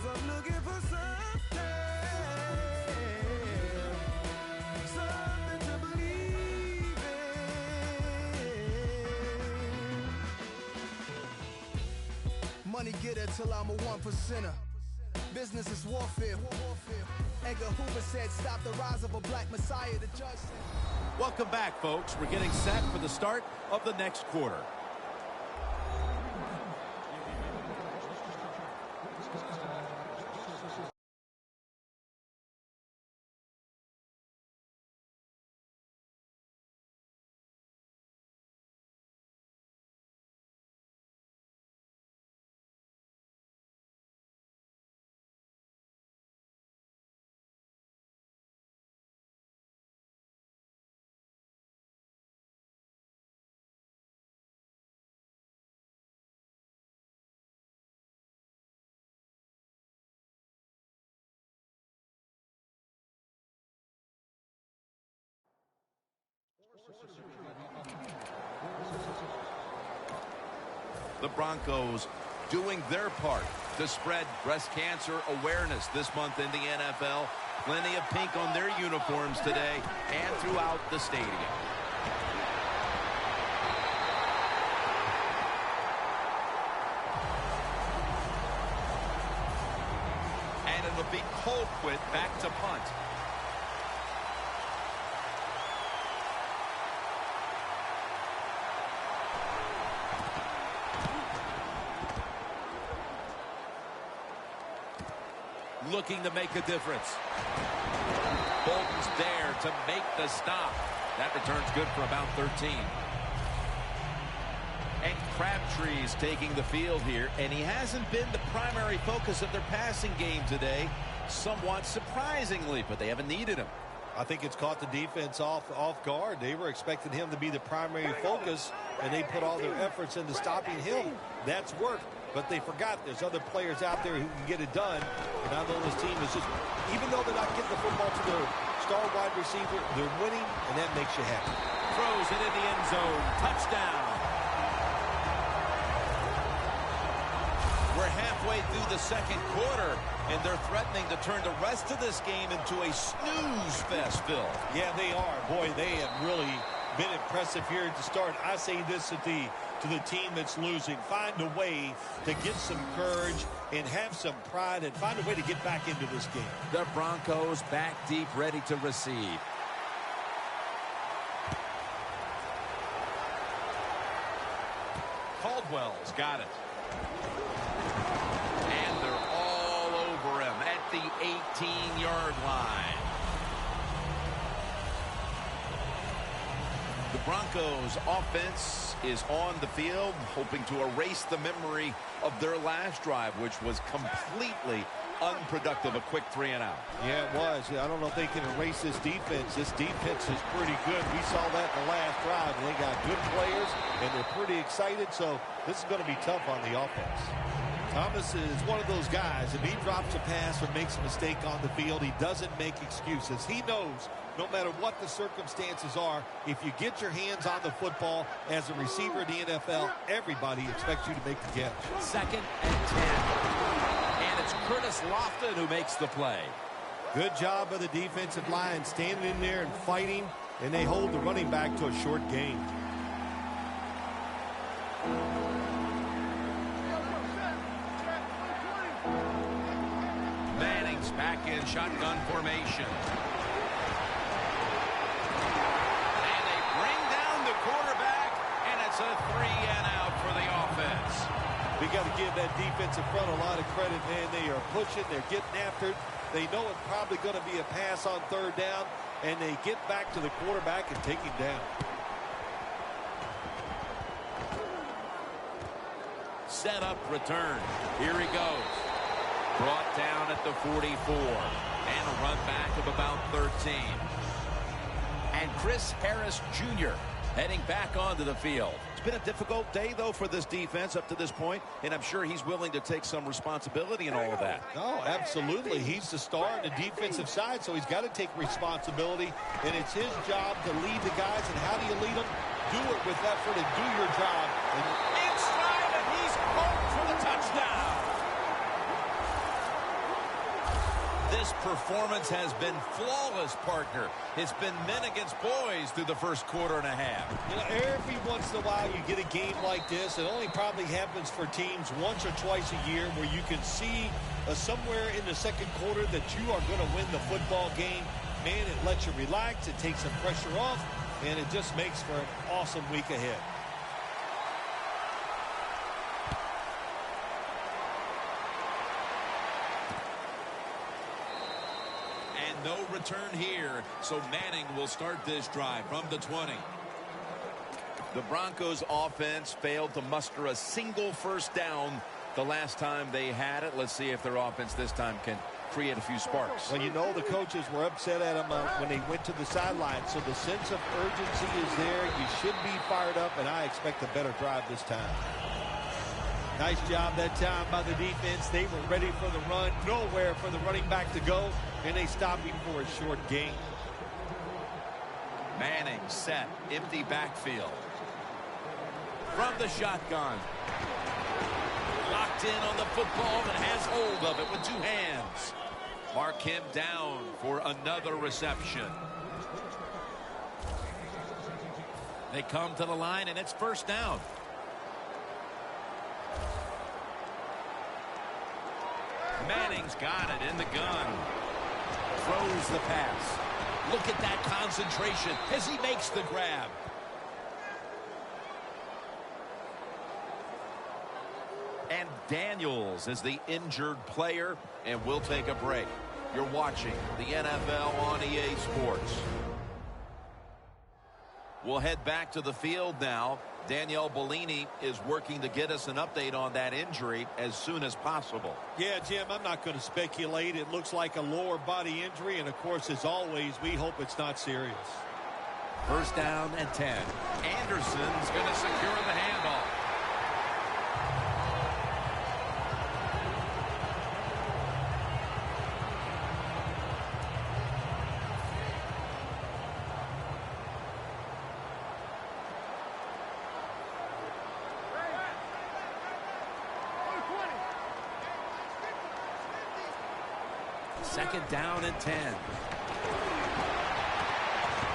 'cause I'm looking for something to believe in. Money getter till I'm a 1%er. Business is warfare. Edgar Hoover said, stop the rise of a black messiah. The judge said. Welcome back, folks. We're getting set for the start of the next quarter. The Broncos doing their part to spread breast cancer awareness this month in the NFL. Plenty of pink on their uniforms today and throughout the stadium. And it'll be Colquitt back to punt. Looking to make a difference. Bolton's there to make the stop. That return's good for about 13. And Crabtree's taking the field here, and he hasn't been the primary focus of their passing game today, somewhat surprisingly, but they haven't needed him. I think it's caught the defense off guard. They were expecting him to be the primary focus, and they put all their efforts into stopping him. That's worked. But they forgot there's other players out there who can get it done. And I know this team is just, even though they're not getting the football to their star wide receiver, they're winning, and that makes you happy. Throws it in the end zone. Touchdown. We're halfway through the second quarter, and they're threatening to turn the rest of this game into a snooze fest, Phil. Yeah, they are. Boy, they have really been impressive here to start. I say this to the team that's losing. Find a way to get some courage and have some pride and find a way to get back into this game. The Broncos back deep, ready to receive. Caldwell's got it. And they're all over him at the 18-yard line. The Broncos offense is on the field, hoping to erase the memory of their last drive, which was completely unproductive, a quick 3-and-out. Yeah, it was. I don't know if they can erase this defense. This defense is pretty good. We saw that in the last drive. They got good players, and they're pretty excited, so this is going to be tough on the offense. Thomas is one of those guys. If he drops a pass or makes a mistake on the field, he doesn't make excuses. He knows no matter what the circumstances are, if you get your hands on the football as a receiver in the NFL, everybody expects you to make the catch. 2nd and 10. And it's Curtis Lofton who makes the play. Good job of the defensive line standing in there and fighting, and they hold the running back to a short gain. Manning's back in shotgun formation. And they bring down the quarterback, and it's a 3-and-out for the offense. We got to give that defensive front a lot of credit, man. They are pushing. They're getting after it. They know it's probably going to be a pass on 3rd down, and they get back to the quarterback and take him down. Set up, return. Here he goes. Brought down at the 44. And a run back of about 13. And Chris Harris Jr. heading back onto the field. It's been a difficult day, though, for this defense up to this point, and I'm sure he's willing to take some responsibility in all of that. Oh, absolutely. He's the star on the defensive side, so he's got to take responsibility, and it's his job to lead the guys. And how do you lead them? Do it with effort and do your job. In stride, and he's caught for the touchdown. This performance has been flawless, partner. It's been men against boys through the first quarter and a half. You know, every once in a while you get a game like this. It only probably happens for teams once or twice a year where you can see somewhere in the second quarter that you are going to win the football game. Man, it lets you relax. It takes some pressure off, and it just makes for an awesome week ahead. No return here, so Manning will start this drive from the 20. The Broncos offense failed to muster a single first down the last time they had it. Let's see if their offense this time can create a few sparks. Well, you know the coaches were upset at them when they went to the sideline, so the sense of urgency is there. You should be fired up, and I expect a better drive this time. Nice job that time by the defense. They were ready for the run, nowhere for the running back to go, and they stopped him for a short gain. Manning set, empty backfield. From the shotgun. Locked in on the football and has hold of it with two hands. Mark him down for another reception. They come to the line, and it's first down. Manning's got it in the gun. Throws the pass. Look at that concentration as he makes the grab. And Daniels is the injured player, and we'll take a break. You're watching the NFL on EA Sports. We'll head back to the field now. Danielle Bellini is working to get us an update on that injury as soon as possible. Yeah, Jim, I'm not going to speculate. It looks like a lower body injury, and, of course, as always, we hope it's not serious. First down and 10. Anderson's going to secure the handoff. Second down and 10.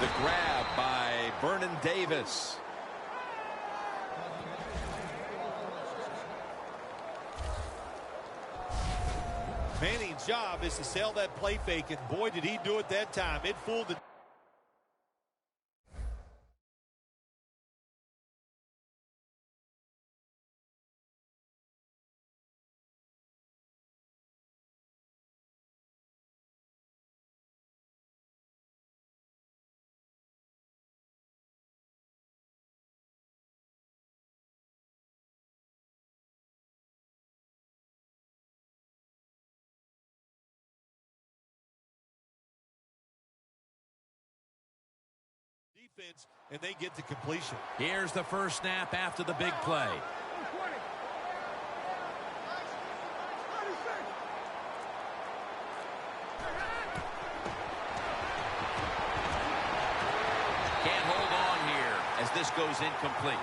The grab by Vernon Davis. Manning's job is to sell that play fake, and boy, did he do it that time. It fooled the defense, and they get to completion. Here's the first snap after the big play. Can't hold on here as this goes incomplete.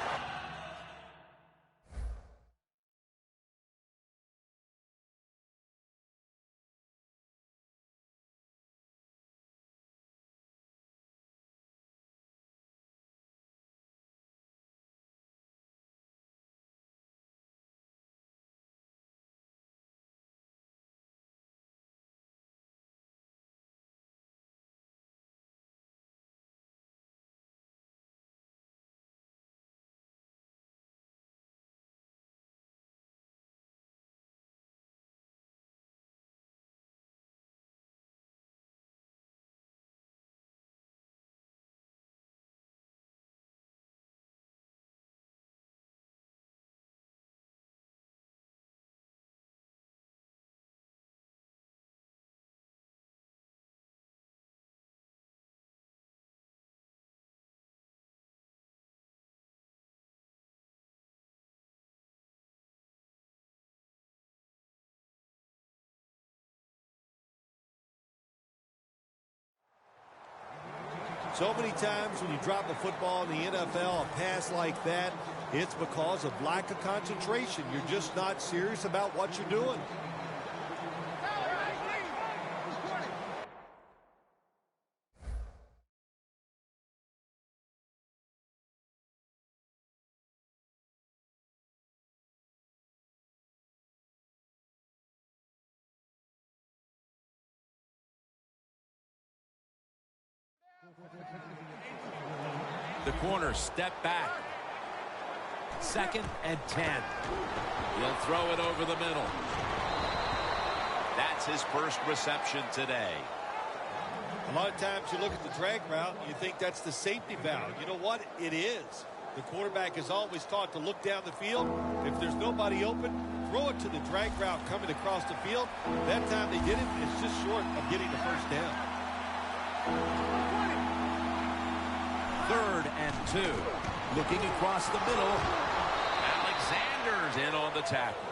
So many times when you drop a football in the NFL, a pass like that, it's because of lack of concentration. You're just not serious about what you're doing. The corner step back. 2nd and 10. He'll throw it over the middle. That's his first reception today. A lot of times you look at the drag route and you think that's the safety valve. You know what? It is. The quarterback is always taught to look down the field. If there's nobody open, throw it to the drag route coming across the field. That time they did it, it's just short of getting the first down. 3rd and 2. Looking across the middle. Alexander's in on the tackle.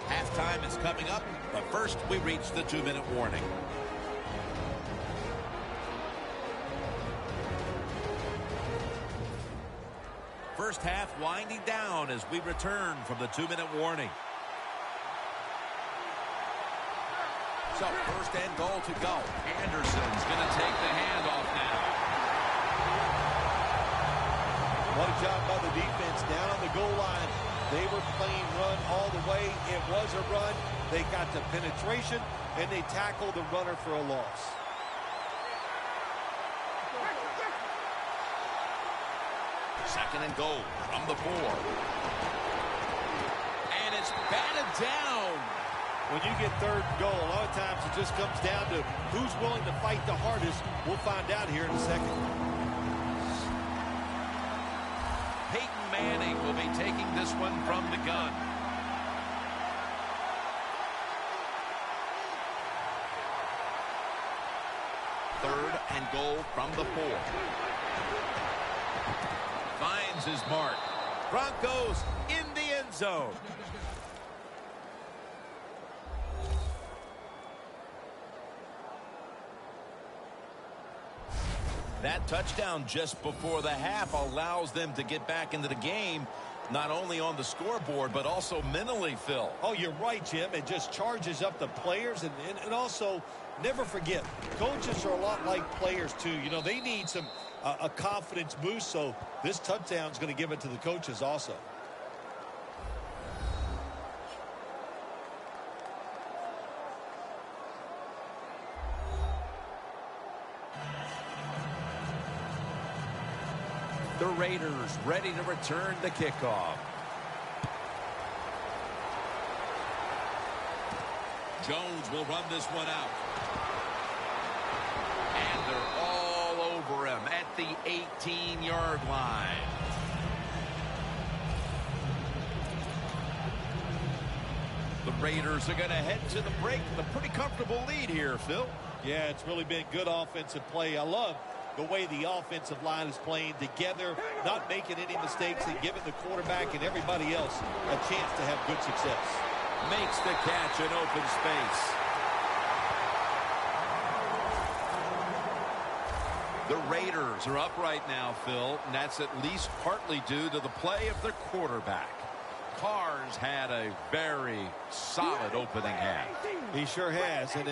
Halftime is coming up, but first we reach the 2-minute warning. First half winding down as we return from the 2-minute warning. So 1st and goal to go. Anderson's going to take the handoff now. What a job by the defense down on the goal line. They were playing run all the way. It was a run. They got the penetration, and they tackled the runner for a loss. Second and goal from the 4. And it's batted down. When you get 3rd and goal, a lot of times it just comes down to who's willing to fight the hardest. We'll find out here in a second. Peyton Manning will be taking this one from the gun. Third and goal from the 4. Finds his mark. Broncos in the end zone. That touchdown just before the half allows them to get back into the game, not only on the scoreboard, but also mentally, Phil. Oh, you're right, Jim. It just charges up the players. And also, never forget, coaches are a lot like players, too. You know, they need some a confidence boost, so this touchdown is going to give it to the coaches also. The Raiders ready to return the kickoff. Jones will run this one out. And they're all over him at the 18-yard line. The Raiders are going to head to the break with a pretty comfortable lead here, Phil. Yeah, it's really been good offensive play. I love the way the offensive line is playing together, not making any mistakes, and giving the quarterback and everybody else a chance to have good success. Makes the catch in open space. The Raiders are up right now, Phil, and that's at least partly due to the play of their quarterback. Carr's had a very solid opening half. He sure has. And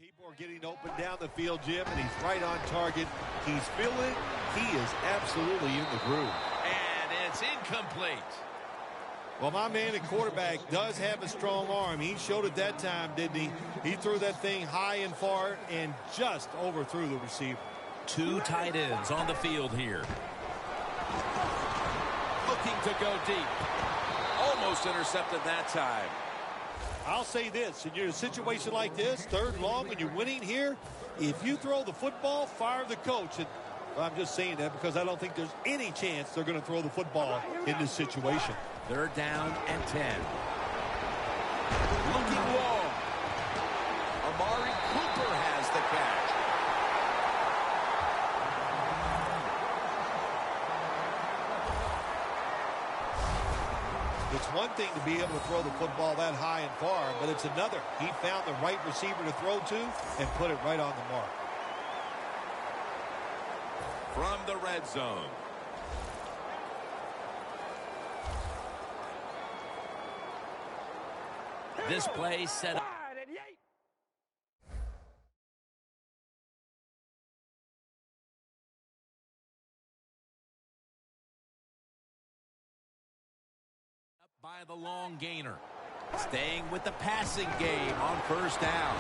people are getting open down the field, Jim, and he's right on target. He's feeling it. He is absolutely in the groove. And it's incomplete. Well, my man at quarterback does have a strong arm. He showed it that time, didn't he? He threw that thing high and far and just overthrew the receiver. 2 tight ends on the field here. Looking to go deep. Almost intercepted that time. I'll say this, in a situation like this, 3rd and long, when you're winning here, if you throw the football, fire the coach. And I'm just saying that because I don't think there's any chance they're going to throw the football in this situation. 3rd down and 10. Looking long. Amari Cooper has the catch. It's one thing to be able to throw the football that high and far, but it's another. He found the right receiver to throw to and put it right on the mark. From the red zone. This play set up. By the long gainer. Staying with the passing game on first down.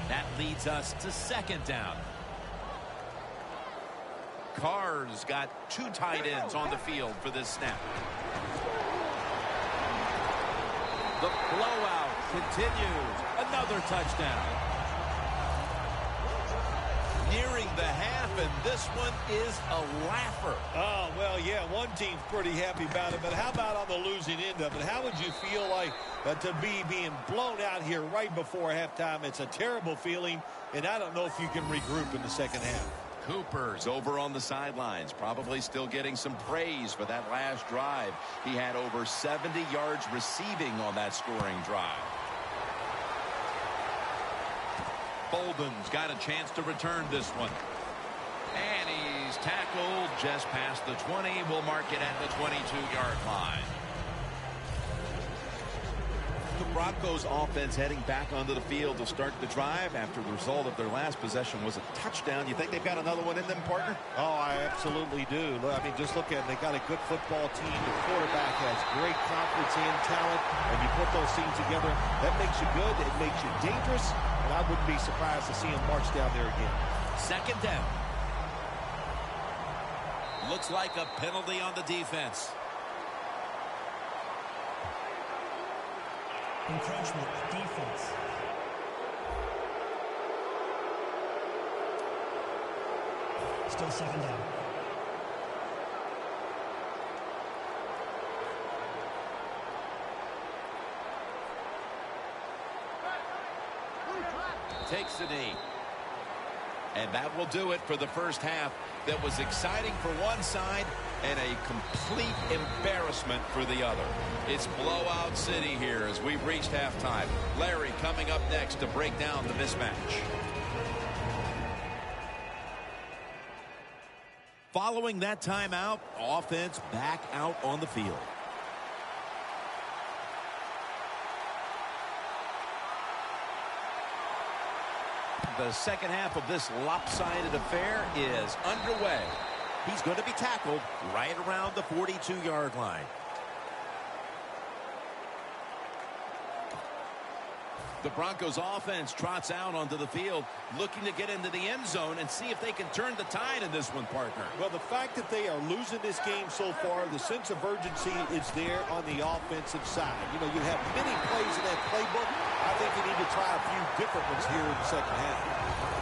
That leads us to second down. Carr's got two tight ends on the field for this snap. The blowout continues. Another touchdown. Nearing the half, and this one is a laugher. Oh, well, yeah, one team's pretty happy about it, but how about on the losing end of it? How would you feel like to be being blown out here right before halftime? It's a terrible feeling, and I don't know if you can regroup in the second half. Cooper's over on the sidelines, probably still getting some praise for that last drive. He had over 70 yards receiving on that scoring drive. Bolden's got a chance to return this one. And he's tackled just past the 20. We'll mark it at the 22-yard line. The Broncos offense heading back onto the field to start the drive after the result of their last possession was a touchdown. You think they've got another one in them, partner? Oh, I absolutely do. I mean, just look at it. They got a good football team. The quarterback has great confidence and talent, and you put those teams together, that makes you good. It makes you dangerous, and I wouldn't be surprised to see him march down there again. Second down. Looks like a penalty on the defense. Encroachment, defense. Still second down. Takes the knee. And that will do it for the first half. That was exciting for one side and a complete embarrassment for the other. It's blowout city here as we've reached halftime. Larry coming up next to break down the mismatch. Following that timeout, offense back out on the field. The second half of this lopsided affair is underway. He's going to be tackled right around the 42-yard line. The Broncos offense trots out onto the field, looking to get into the end zone and see if they can turn the tide in this one, partner. Well, the fact that they are losing this game so far, the sense of urgency is there on the offensive side. You know, you have many plays in that playbook. I think you need to try a few different ones here in the second half.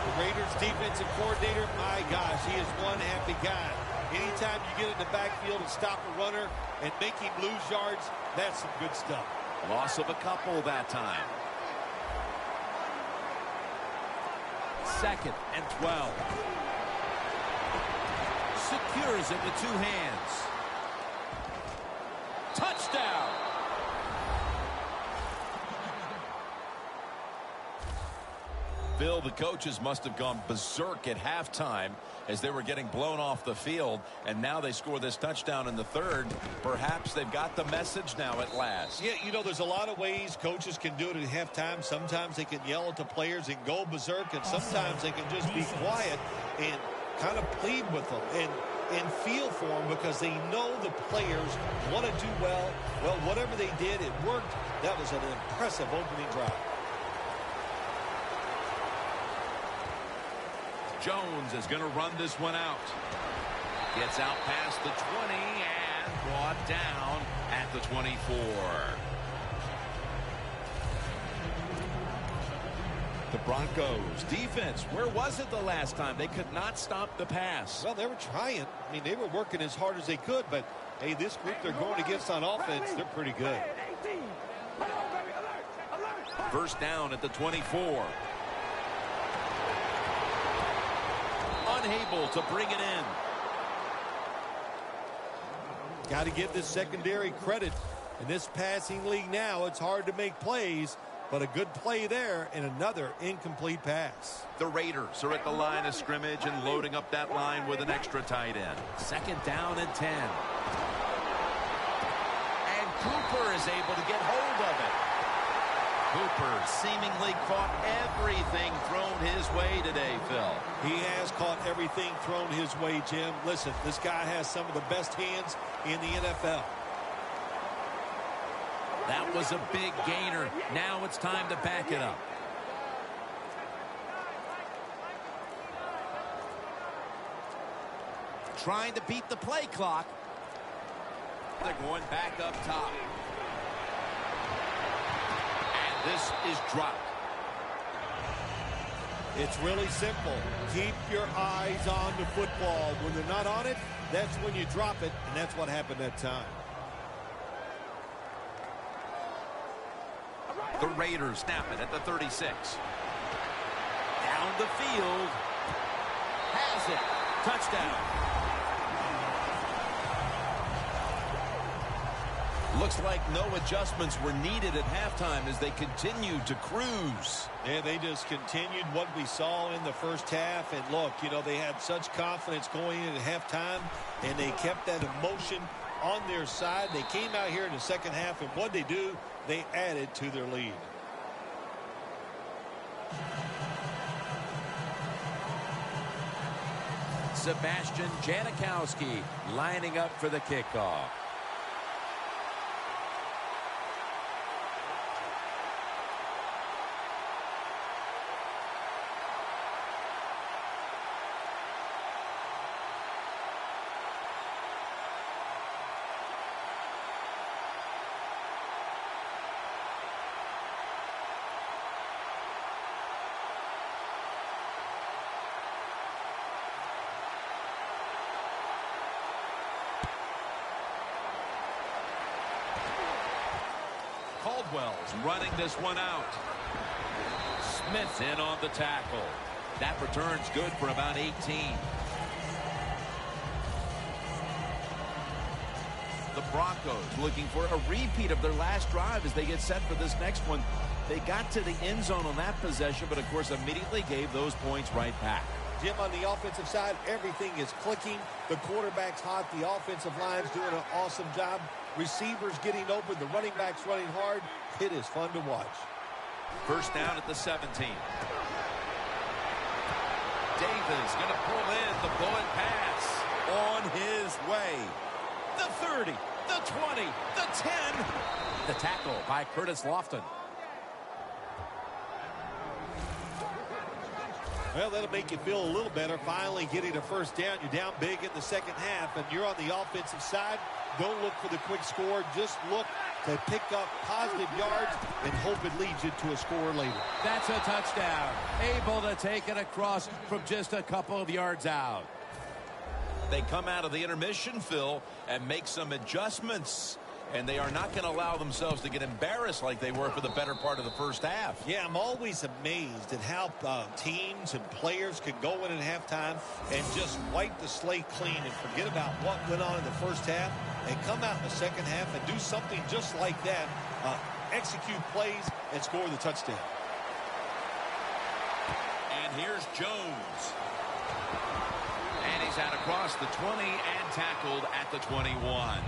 The Raiders defensive coordinator, my gosh, he is one happy guy. Anytime you get in the backfield and stop a runner and make him lose yards, that's some good stuff. Loss of a couple that time. Second and 12. Secures it with two hands. Touchdown! Bill, the coaches must have gone berserk at halftime as they were getting blown off the field, and now they score this touchdown in the third. Perhaps they've got the message now at last. Yeah, you know, there's a lot of ways coaches can do it at halftime. Sometimes they can yell at the players and go berserk, and sometimes they can just be quiet and kind of plead with them and feel for them because they know the players want to do well. Well, whatever they did, it worked. That was an impressive opening drive. Jones is going to run this one out. Gets out past the 20 and brought down at the 24. The Broncos defense, where was it the last time? They could not stop the pass. Well, they were trying. I mean, they were working as hard as they could, but hey, this group they're going against on offense, they're pretty good. First down at the 24. Unable to bring it in. Got to give this secondary credit. In this passing league now, it's hard to make plays, but a good play there and another incomplete pass. The Raiders are at the line of scrimmage and loading up that line with an extra tight end. Second down and 10. And Cooper is able to get hold of it. Cooper seemingly caught everything thrown his way today, Phil. He has caught everything thrown his way, Jim. Listen, this guy has some of the best hands in the NFL. That was a big gainer. Now it's time to back it up. Trying to beat the play clock. They're going back up top. And this is dropped. It's really simple. Keep your eyes on the football. When they're not on it, that's when you drop it, and that's what happened that time. The Raiders snap it at the 36. Down the field. Has it. Touchdown. Looks like no adjustments were needed at halftime as they continued to cruise. Yeah, they just continued what we saw in the first half. And look, you know, they had such confidence going into halftime, and they kept that emotion on their side. They came out here in the second half, and what they do, they added to their lead. Sebastian Janikowski lining up for the kickoff. Caldwell's running this one out. Smith in on the tackle. That return's good for about 18. The Broncos looking for a repeat of their last drive as they get set for this next one. They got to the end zone on that possession, but of course immediately gave those points right back. Jim, on the offensive side, everything is clicking. The quarterback's hot. The offensive line's doing an awesome job. Receivers getting open. The running backs running hard. It is fun to watch. First down at the 17. Davis going to pull in the bullet pass on his way. The 30, the 20, the 10. The tackle by Curtis Lofton. Well, that'll make you feel a little better. Finally getting a first down. You're down big in the second half, and you're on the offensive side. Don't look for the quick score. Just look to pick up positive yards and hope it leads you to a score later. That's a touchdown. Able to take it across from just a couple of yards out. They come out of the intermission, Phil, and make some adjustments. And they are not going to allow themselves to get embarrassed like they were for the better part of the first half. Yeah, I'm always amazed at how teams and players can go in at halftime and just wipe the slate clean and forget about what went on in the first half and come out in the second half and do something just like that, execute plays and score the touchdown. And here's Jones. And he's out across the 20 and tackled at the 21.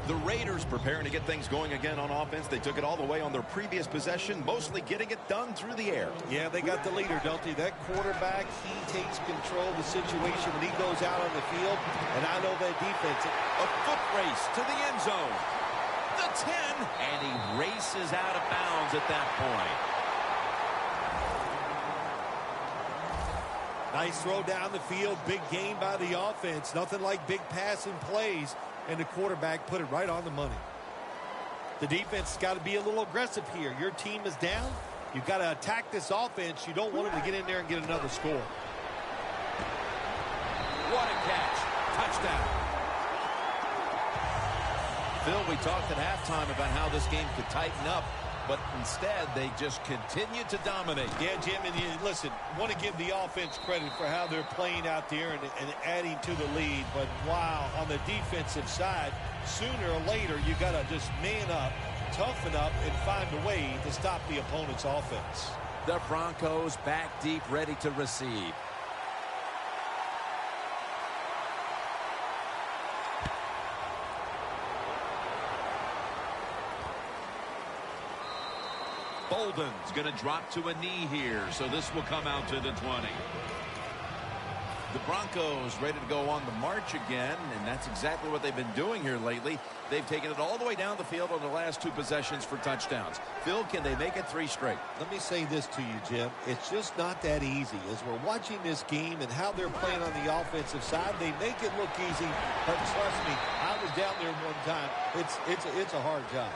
The Raiders preparing to get things going again on offense. They took it all the way on their previous possession, mostly getting it done through the air. Yeah, they got the leader, don't they? That quarterback, he takes control of the situation when he goes out on the field. And I know that defense. A foot race to the end zone. The 10. And he races out of bounds at that point. Nice throw down the field. Big gain by the offense. Nothing like big passing plays. And the quarterback put it right on the money. The defense has got to be a little aggressive here. Your team is down. You've got to attack this offense. You don't want them to get in there and get another score. What a catch. Touchdown. Phil, we talked at halftime about how this game could tighten up, but instead they just continue to dominate. Yeah, Jim, and listen, want to give the offense credit for how they're playing out there and adding to the lead. But wow, on the defensive side, sooner or later you got to just man up, toughen up, and find a way to stop the opponent's offense. The Broncos back deep, ready to receive. Bolden's going to drop to a knee here, so this will come out to the 20. The Broncos ready to go on the march again, and that's exactly what they've been doing here lately. They've taken it all the way down the field on the last 2 possessions for touchdowns. Phil, can they make it 3 straight? Let me say this to you, Jim. It's just not that easy. As we're watching this game and how they're playing on the offensive side, they make it look easy, but trust me, I was down there one time. It's a hard job.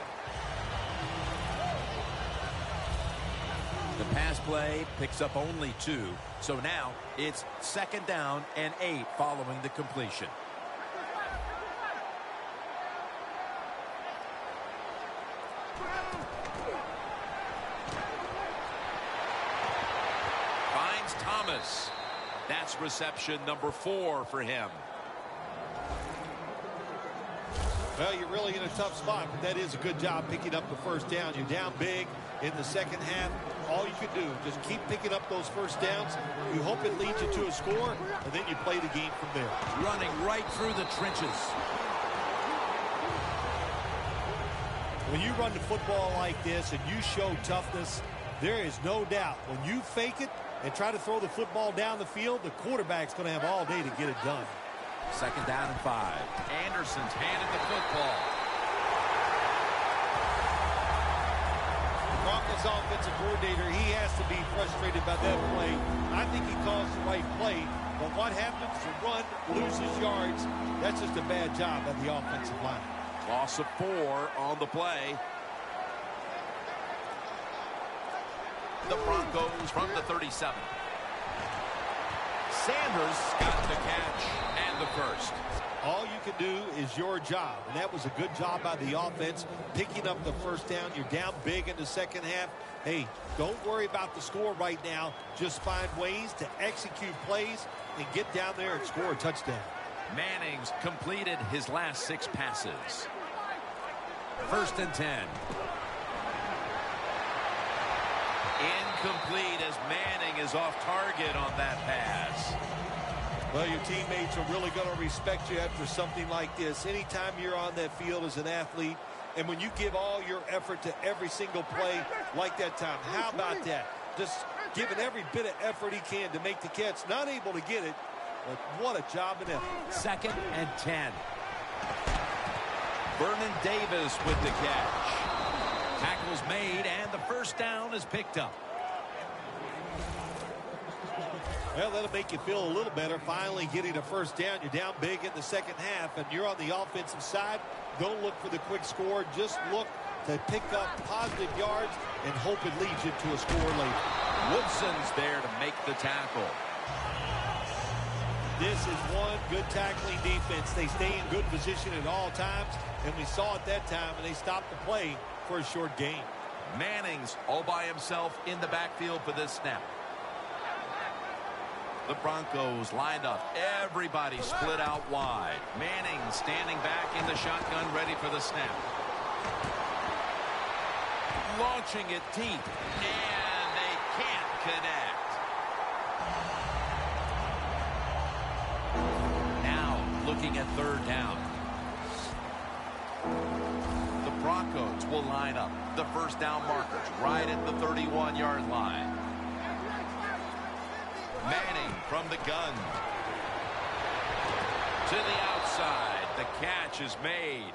The pass play picks up only 2. So now it's 2nd down and 8 following the completion. Finds Thomas. That's reception number 4 for him. Well, you're really in a tough spot, but that is a good job picking up the first down. You're down big in the second half. All you can do, just keep picking up those first downs. You hope it leads you to a score, and then you play the game from there. Running right through the trenches. When you run the football like this and you show toughness, there is no doubt when you fake it and try to throw the football down the field, the quarterback's going to have all day to get it done. 2nd down and 5. Anderson's handed the football. The Broncos offensive coordinator, he has to be frustrated by that play. I think he calls the right play, but what happens? The run loses yards. That's just a bad job by the offensive line. Loss of 4 on the play. The Broncos from the 37. Sanders got the catch and the first. All you can do is your job, and that was a good job by the offense, picking up the first down. You're down big in the second half. Hey, don't worry about the score right now. Just find ways to execute plays and get down there and score a touchdown. Manning's completed his last 6 passes. 1st and 10. Incomplete as Manning is off target on that pass. Well, your teammates are really going to respect you after something like this. Anytime you're on that field as an athlete, and when you give all your effort to every single play like that time, how about that? Just giving every bit of effort he can to make the catch. Not able to get it, but what a job and effort. 2nd and 10. Vernon Davis with the catch. Tackle's made, and the first down is picked up. Well, that'll make you feel a little better. Finally getting a first down. You're down big in the second half, and you're on the offensive side. Don't look for the quick score. Just look to pick up positive yards and hope it leads you to a score later. Woodson's there to make the tackle. This is one good tackling defense. They stay in good position at all times, and we saw it that time, and they stopped the play for a short gain. Manning's all by himself in the backfield for this snap. The Broncos lined up. Everybody split out wide. Manning standing back in the shotgun, ready for the snap. Launching it deep, and they can't connect. Now looking at 3rd down. The Broncos will line up. The first down markers right at the 31-yard line. Manning from the gun. To the outside. The catch is made.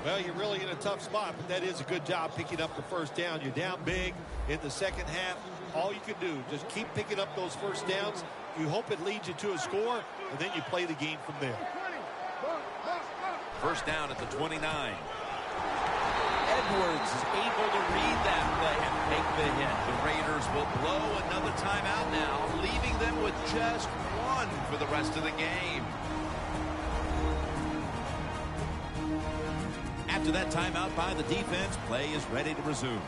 Well, you're really in a tough spot, but that is a good job picking up the first down. You're down big in the second half. All you can do, just keep picking up those first downs. You hope it leads you to a score, and then you play the game from there. First down at the 29. Edwards is able to read that play and make the hit. The Raiders will blow another timeout now, leaving them with just 1 for the rest of the game. After that timeout by the defense, play is ready to resume.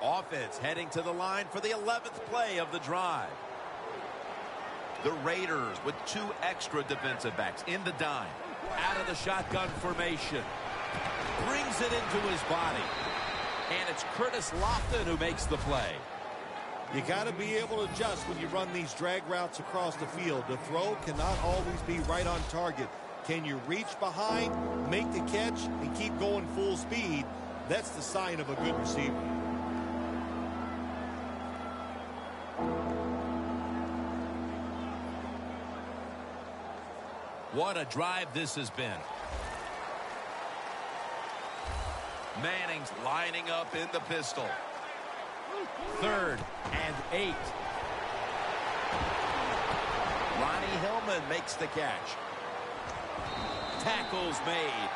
Offense heading to the line for the 11th play of the drive. The Raiders with 2 extra defensive backs in the dime. Out of the shotgun formation. Brings it into his body. And it's Curtis Lofton who makes the play. You got to be able to adjust when you run these drag routes across the field. The throw cannot always be right on target. Can you reach behind, make the catch, and keep going full speed? That's the sign of a good receiver. What a drive this has been. Manning's lining up in the pistol. 3rd and 8. Ronnie Hillman makes the catch. Tackles made.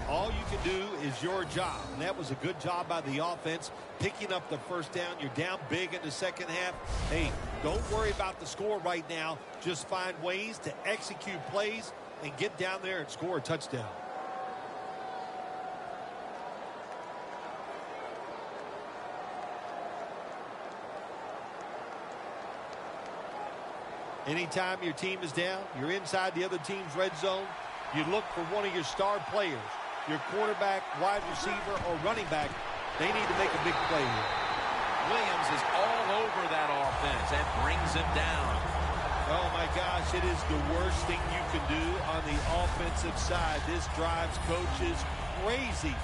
All you can do is your job, and that was a good job by the offense, picking up the first down. You're down big in the second half. Hey, don't worry about the score right now. Just find ways to execute plays and get down there and score a touchdown. Anytime your team is down, you're inside the other team's red zone, you look for one of your star players, your quarterback, wide receiver, or running back. They need to make a big play here. Williams is all over that offense and brings him down. Oh, my gosh, it is the worst thing you can do on the offensive side. This drives coaches crazy.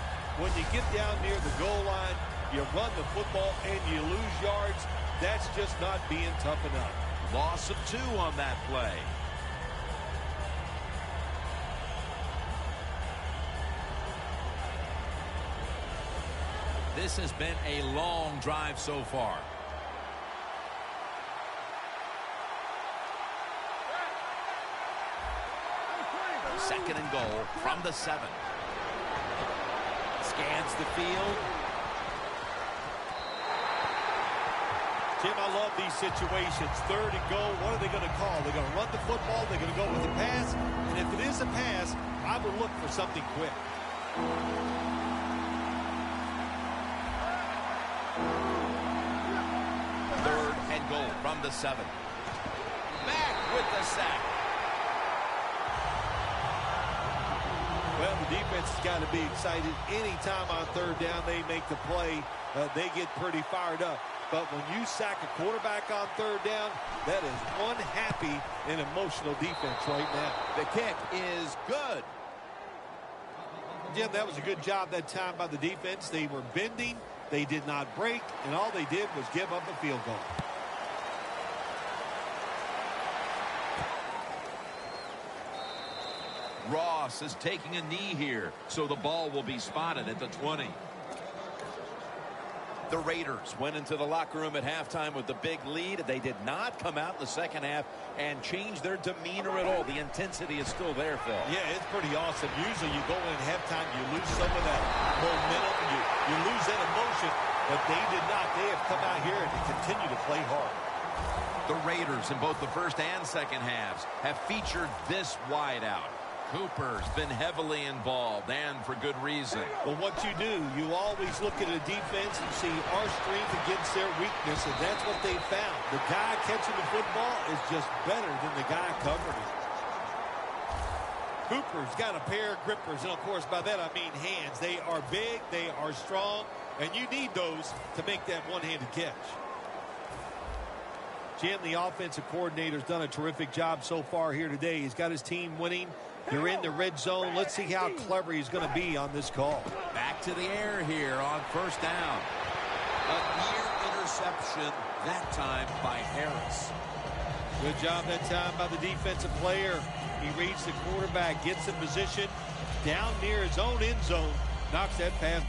When you get down near the goal line, you run the football and you lose yards. That's just not being tough enough. Loss of 2 on that play. This has been a long drive so far. Second and goal from the 7. Scans the field. Jim, I love these situations. 3rd and goal. What are they going to call? They're going to run the football. They're going to go with the pass. And if it is a pass, I would look for something quick. 3rd and goal from the 7. Back with the sack. Well, the defense has got to be excited. Anytime on 3rd down they make the play, they get pretty fired up. But when you sack a quarterback on 3rd down, that is one happy and emotional defense right now. The kick is good. Jim, that was a good job that time by the defense. They were bending, they did not break, and all they did was give up a field goal. Ross is taking a knee here, so the ball will be spotted at the 20. The Raiders went into the locker room at halftime with the big lead. They did not come out in the second half and change their demeanor at all. The intensity is still there, Phil. Yeah, it's pretty awesome. Usually you go in at halftime, you lose some of that momentum, you lose that emotion, but they did not. They have come out here and they continue to play hard. The Raiders in both the first and second halves have featured this wideout. Cooper's been heavily involved, and for good reason. But what you do, you always look at a defense and see our strength against their weakness, and that's what they found. The guy catching the football is just better than the guy covering it. Cooper's got a pair of grippers, and of course by that I mean hands. They are big, they are strong, and you need those to make that one-handed catch. Jim, the offensive coordinator's done a terrific job so far here today. He's got his team winning. They're in the red zone. Let's see how clever he's going to be on this call. Back to the air here on 1st down. A near interception, that time by Harris. Good job that time by the defensive player. He reads the quarterback, gets in position, down near his own end zone, knocks that pass.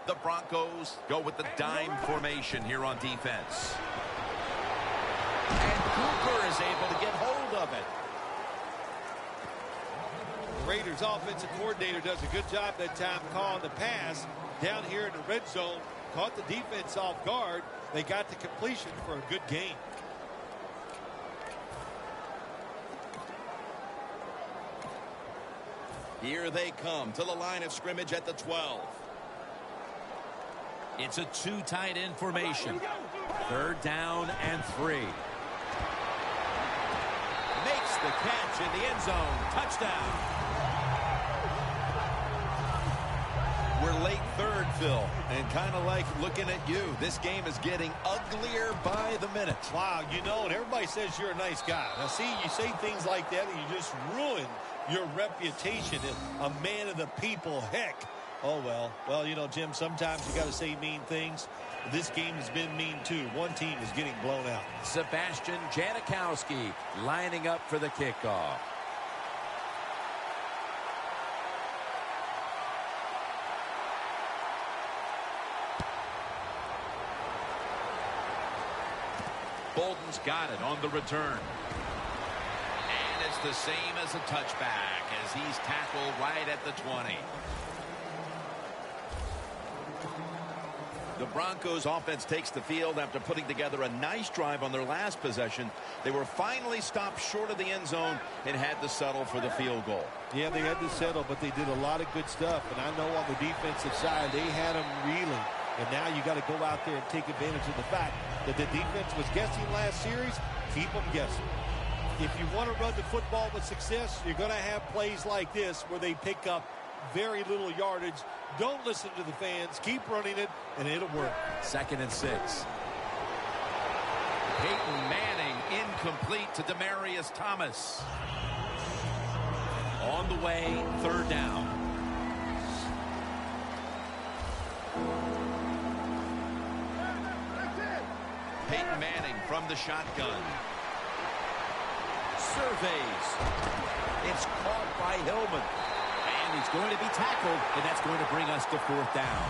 The Broncos go with the dime formation here on defense. And Cooper is able to get hold of it. The Raiders offensive coordinator does a good job that time calling the pass down here in the red zone. Caught the defense off guard. They got the completion for a good game. Here they come to the line of scrimmage at the 12. It's a two tight end formation. 3rd down and 3. Makes the catch in the end zone. Touchdown. We're late 3rd, Phil, and kind of like looking at you. This game is getting uglier by the minute. Wow, you know, and everybody says you're a nice guy. Now, see, you say things like that, and you just ruin your reputation as a man of the people. Heck. Oh, well. Well, you know, Jim, sometimes you got to say mean things. This game has been mean, too. One team is getting blown out. Sebastian Janikowski lining up for the kickoff. Bolden's got it on the return. And it's the same as a touchback as he's tackled right at the 20. The Broncos offense takes the field after putting together a nice drive on their last possession. They were finally stopped short of the end zone and had to settle for the field goal. Yeah, they had to settle, but they did a lot of good stuff. And I know on the defensive side, they had them reeling. And now you got to go out there and take advantage of the fact that the defense was guessing last series. Keep them guessing. If you want to run the football with success, you're going to have plays like this where they pick up very little yardage. Don't listen to the fans. Keep running it, and it'll work. 2nd and 6. Peyton Manning incomplete to Demaryius Thomas. On the way, 3rd down. Peyton Manning from the shotgun. Surveys. It's caught by Hillman. And he's going to be tackled, and that's going to bring us to 4th down.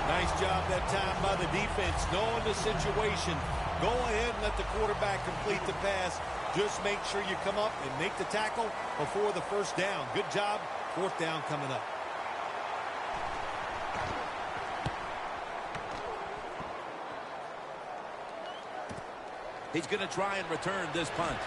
Nice job that time by the defense. Knowing the situation, go ahead and let the quarterback complete the pass. Just make sure you come up and make the tackle before the 1st down. Good job. 4th down coming up. He's going to try and return this punt.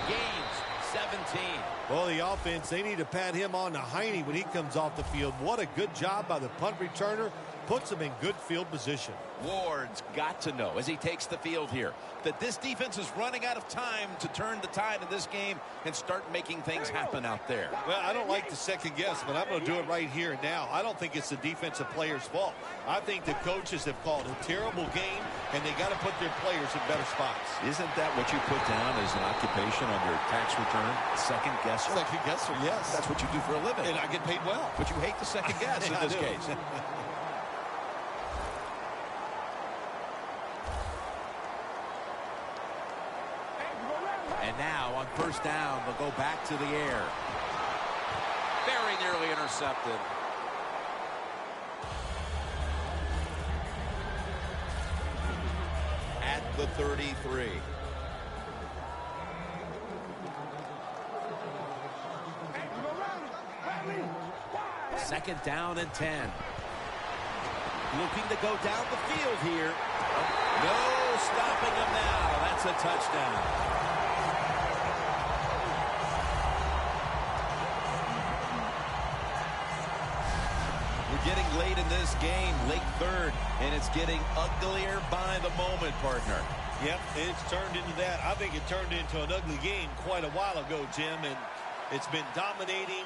Gains 17. Well, the offense, they need to pat him on the hiney when he comes off the field. What a good job by the punt returner. Puts him in good field position. Ward's got to know as he takes the field here that this defense is running out of time to turn the tide in this game and start making things happen out there. Well, I don't like to second guess, but I'm going to do it right here and now. I don't think it's the defensive player's fault. I think the coaches have called a terrible game, and they got to put their players in better spots. Isn't that what you put down as an occupation on your tax return? Second guesser? Second guesser, yes. That's what you do for a living. And I get paid well. But you hate the second guess in this case. And now on 1st down, they'll go back to the air. Very nearly intercepted. At the 33. Second down and 10. Looking to go down the field here. No stopping him now. That's a touchdown. Getting late in this game, late 3rd, and it's getting uglier by the moment, partner. Yep, it's turned into that. I think it turned into an ugly game quite a while ago, Jim, and it's been dominating.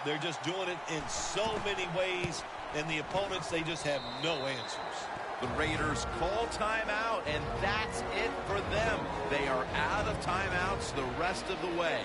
They're just doing it in so many ways, and the opponents, they just have no answers. The Raiders call timeout, and that's it for them. They are out of timeouts the rest of the way.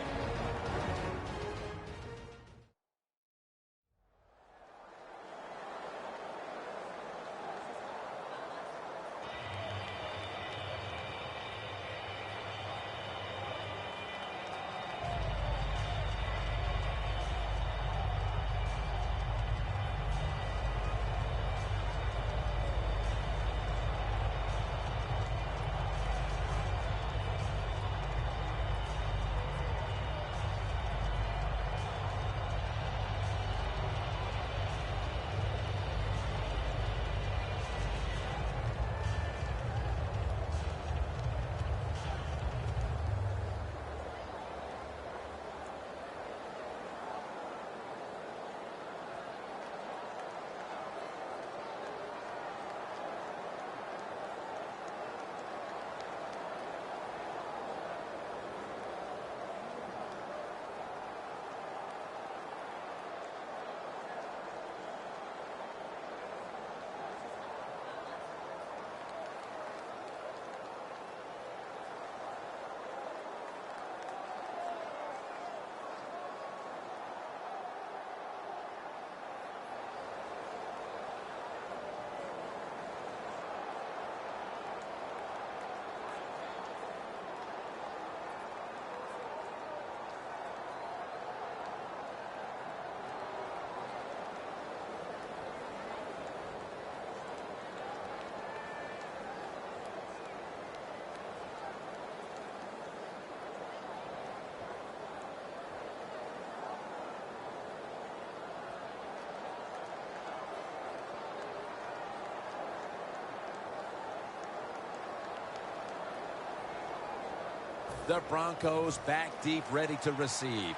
The Broncos back deep, ready to receive.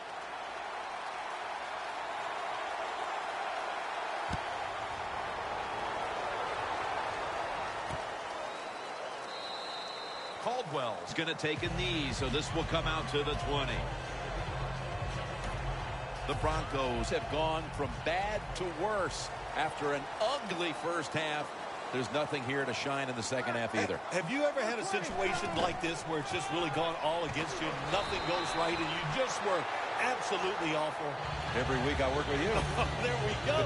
Caldwell's going to take a knee, so this will come out to the 20. The Broncos have gone from bad to worse after an ugly first half. There's nothing here to shine in the second half either. Have you ever had a situation like this where it's just really gone all against you, nothing goes right, and you just were absolutely awful? Every week I work with you. There we go.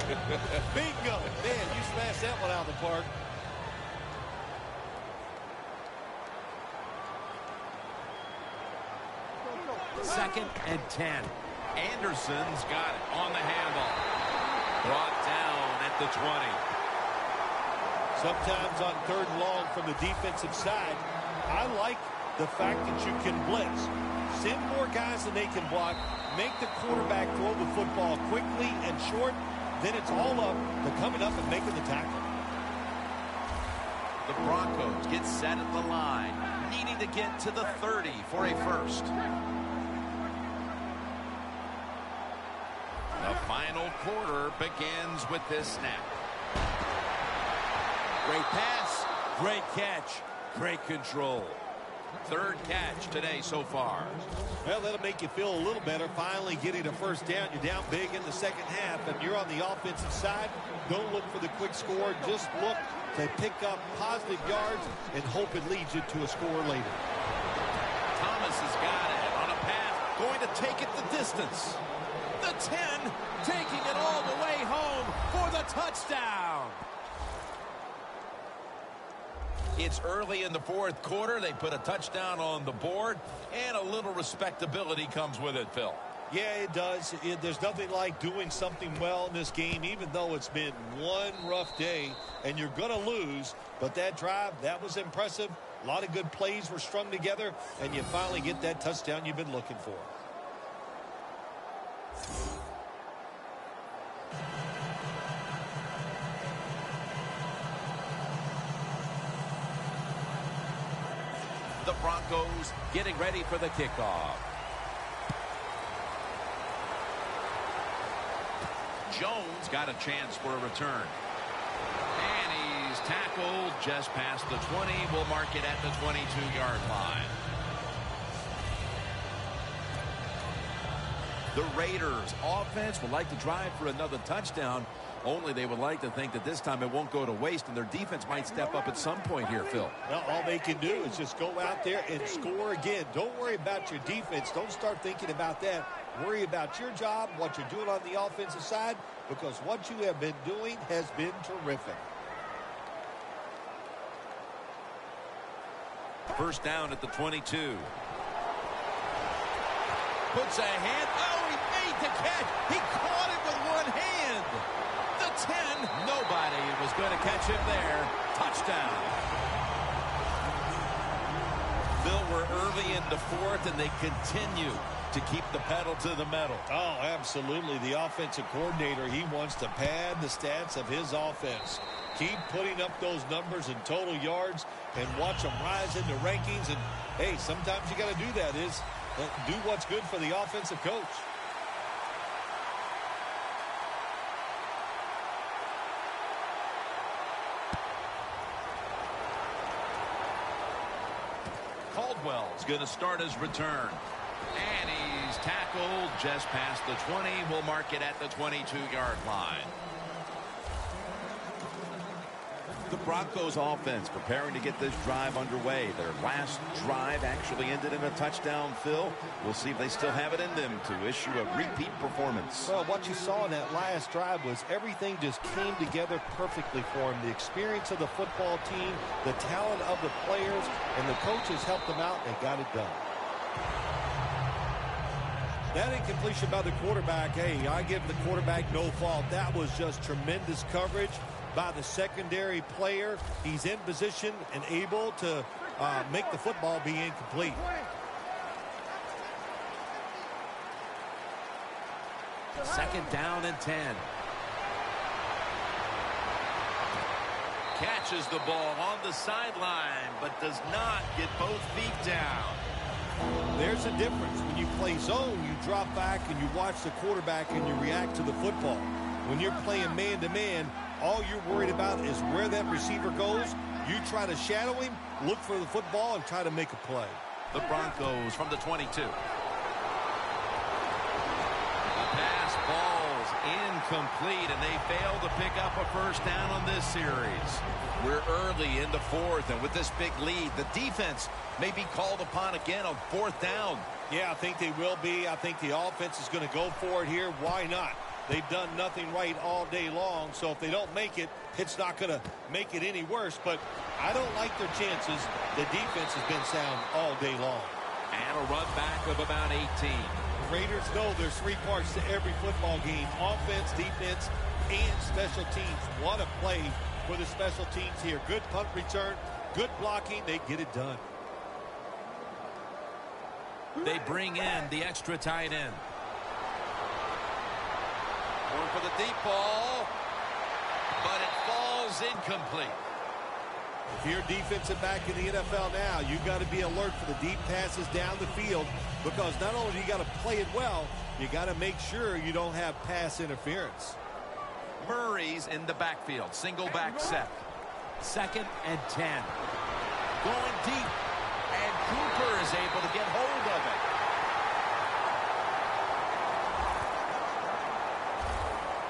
Bingo. Man, you smashed that one out of the park. Second and 10. Anderson's got it on the handle. Brought down at the 20. Sometimes on third and long from the defensive side, I like the fact that you can blitz. Send more guys than they can block. Make the quarterback throw the football quickly and short. Then it's all up to coming up and making the tackle. The Broncos get set at the line, needing to get to the 30 for a first. The final quarter begins with this snap. Great pass, great catch, great control. Third catch today so far. Well, that'll make you feel a little better. Finally getting a first down. You're down big in the second half, and you're on the offensive side. Don't look for the quick score. Just look to pick up positive yards and hope it leads you to a score later. Thomas has got it on a path, going to take it the distance. The 10, taking it all the way home for the touchdown. It's early in the fourth quarter. They put a touchdown on the board, and a little respectability comes with it, Phil. Yeah, it does. There's nothing like doing something well in this game, even though it's been one rough day, and you're going to lose. But that drive, that was impressive. A lot of good plays were strung together, and you finally get that touchdown you've been looking for. The Broncos getting ready for the kickoff. Jones got a chance for a return. And he's tackled just past the 20. We'll mark it at the 22-yard line. The Raiders offense would like to drive for another touchdown, only they would like to think that this time it won't go to waste, and their defense might step up at some point here, Phil. Well, all they can do is just go out there and score again. Don't worry about your defense. Don't start thinking about that. Worry about your job, what you're doing on the offensive side, because what you have been doing has been terrific. First down at the 22. Puts a hand. Oh, he made the catch. He caught it with one hand. The 10. Nobody was going to catch him there. Touchdown. Phil, we're early in the fourth, and they continue to keep the pedal to the metal. Oh, absolutely. The offensive coordinator, he wants to pad the stats of his offense. Keep putting up those numbers in total yards and watch them rise in the rankings. And, hey, sometimes you got to do that is do what's good for the offensive coach. Caldwell's going to start his return. And he's tackled just past the 20. We'll mark it at the 22-yard line. The Broncos offense preparing to get this drive underway. Their last drive actually ended in a touchdown, Phil. We'll see if they still have it in them to issue a repeat performance. Well, what you saw in that last drive was everything just came together perfectly for them. The experience of the football team, the talent of the players, and the coaches helped them out. They got it done. That incompletion by the quarterback, hey, I give the quarterback no fault. That was just tremendous coverage by the secondary player. He's in position and able to make the football be incomplete. Second down and 10. Catches the ball on the sideline, but does not get both feet down. There's a difference. When you play zone, you drop back and you watch the quarterback and you react to the football. When you're playing man-to-man, all you're worried about is where that receiver goes. You try to shadow him, look for the football, and try to make a play. The Broncos from the 22. A pass falls incomplete, and they fail to pick up a first down on this series. We're early in the fourth, and with this big lead, the defense may be called upon again on fourth down. Yeah, I think they will be. I think the offense is going to go for it here. Why not? They've done nothing right all day long, so if they don't make it, it's not going to make it any worse. But I don't like their chances. The defense has been sound all day long. And a run back of about 18. The Raiders know there's three parts to every football game: offense, defense, and special teams. What a play for the special teams here. Good punt return, good blocking. They get it done. They bring in the extra tight end. Going for the deep ball, but it falls incomplete. If you're a defensive back in the NFL now, you've got to be alert for the deep passes down the field, because not only do you got to play it well, you got to make sure you don't have pass interference. Murray's in the backfield. Single back set. 2nd and 10. Going deep. And Cooper is able to get hold of it.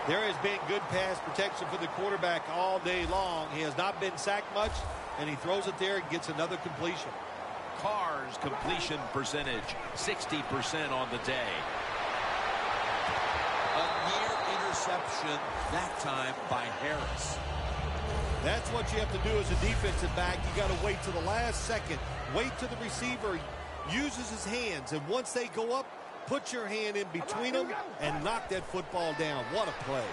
There has been good pass protection for the quarterback all day long. He has not been sacked much, and he throws it there and gets another completion. Carr's completion percentage, 60% on the day. A near interception, that time by Harris. That's what you have to do as a defensive back. You got to wait to the last second. Wait till the receiver uses his hands, and once they go up, put your hand in between them and knock that football down. What a play.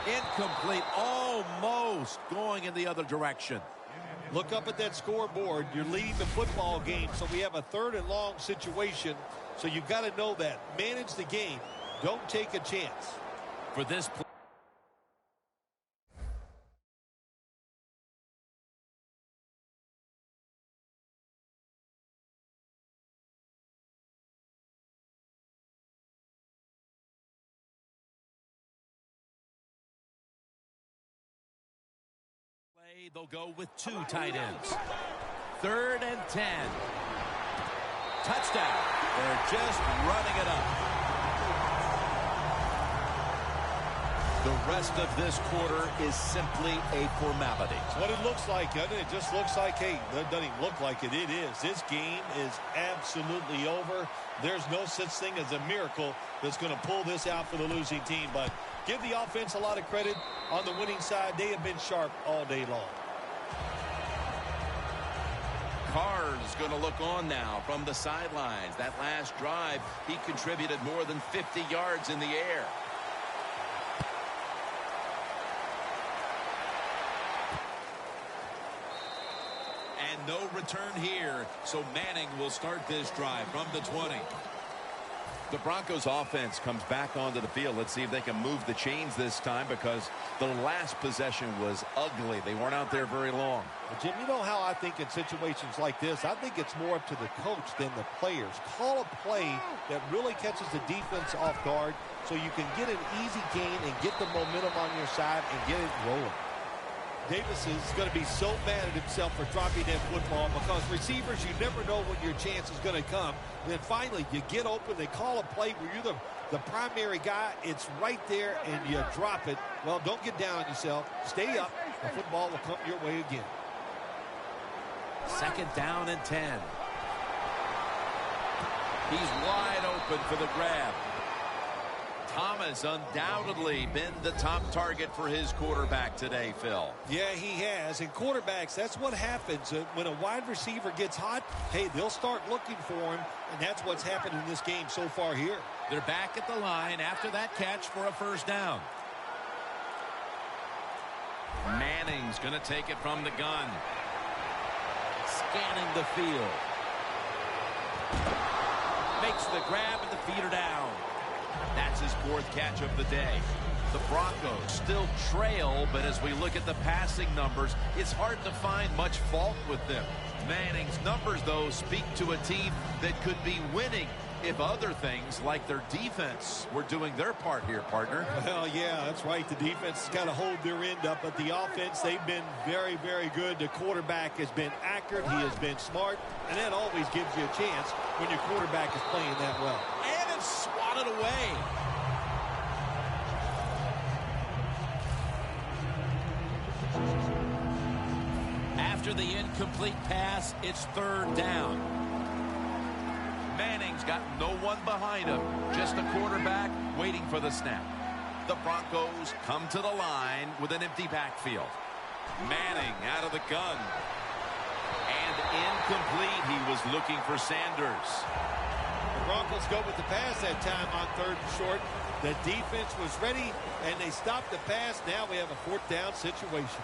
Incomplete, almost going in the other direction. Look up at that scoreboard. You're leading the football game, so we have a 3rd and long situation. So you've got to know that. Manage the game. Don't take a chance. For this play. They'll go with 2 tight ends. 3rd and 10. Touchdown. They're just running it up. The rest of this quarter is simply a formality. It's what it looks like, doesn't it? It just looks like, hey, that doesn't even look like it. It is. This game is absolutely over. There's no such thing as a miracle that's going to pull this out for the losing team. But give the offense a lot of credit. On the winning side, they have been sharp all day long. Carr's going to look on now from the sidelines. That last drive, he contributed more than 50 yards in the air. And no return here, so Manning will start this drive from the 20. The Broncos offense comes back onto the field. Let's see if they can move the chains this time, because the last possession was ugly. They weren't out there very long. Well, Jim, you know how I think in situations like this, I think it's more up to the coach than the players. Call a play that really catches the defense off guard so you can get an easy gain and get the momentum on your side and get it rolling. Davis is going to be so mad at himself for dropping that football, because receivers, you never know when your chance is going to come. And then finally, you get open. They call a play where you're the primary guy. It's right there, and you drop it. Well, don't get down on yourself. Stay up. The football will come your way again. 2nd down and 10. He's wide open for the grab. Thomas undoubtedly been the top target for his quarterback today, Phil. Yeah, he has. And quarterbacks, that's what happens. When a wide receiver gets hot, hey, they'll start looking for him, and that's what's happened in this game so far here. They're back at the line after that catch for a first down. Manning's going to take it from the gun. Scanning the field. Makes the grab, and the feet are down. That's his 4th catch of the day. The Broncos still trail, but as we look at the passing numbers, it's hard to find much fault with them. Manning's numbers, though, speak to a team that could be winning if other things like their defense were doing their part here, partner. Well, yeah, that's right. The defense has got to hold their end up, but the offense, they've been very, very good. The quarterback has been accurate. He has been smart, and that always gives you a chance when your quarterback is playing that well. And it's swatted away. After the incomplete pass, it's 3rd down. Manning's got no one behind him, just a quarterback waiting for the snap. The Broncos come to the line with an empty backfield. Manning out of the gun. And incomplete. He was looking for Sanders. The Broncos go with the pass that time on 3rd and short. The defense was ready, and they stopped the pass. Now we have a 4th down situation.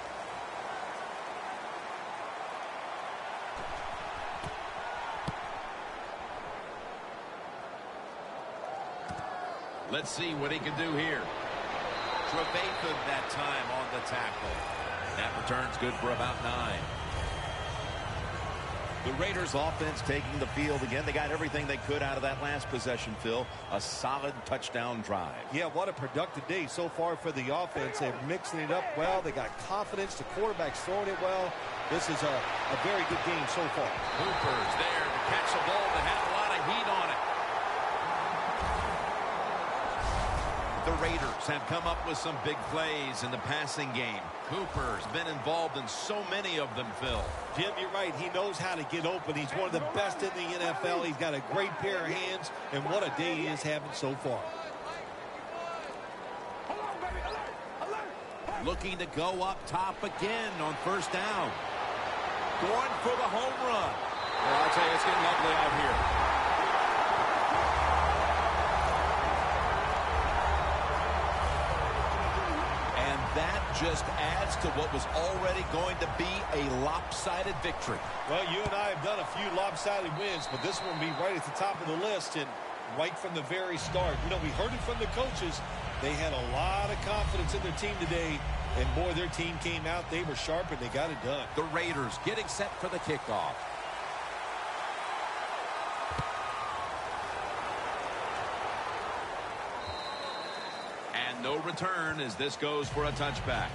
Let's see what he can do here. Trevathan that time on the tackle. That return's good for about 9. The Raiders offense taking the field again. They got everything they could out of that last possession, Phil. A solid touchdown drive. Yeah, what a productive day so far for the offense. They're mixing it up well. They got confidence. The quarterback's throwing it well. This is a very good game so far. Hooper's there to catch a ball that had a lot of heat on it. The Raiders have come up with some big plays in the passing game. Cooper's been involved in so many of them, Phil. Jim, you're right. He knows how to get open. He's one of the best in the NFL. He's got a great pair of hands, and what a day he is having so far. Looking to go up top again on 1st down. Going for the home run. Well, I'll tell you, it's getting ugly out here. That just adds to what was already going to be a lopsided victory. Well, you and I have done a few lopsided wins, but this one will be right at the top of the list and right from the very start. You know, we heard it from the coaches. They had a lot of confidence in their team today, and boy, their team came out. They were sharp, and they got it done. The Raiders getting set for the kickoff. No return as this goes for a touchback.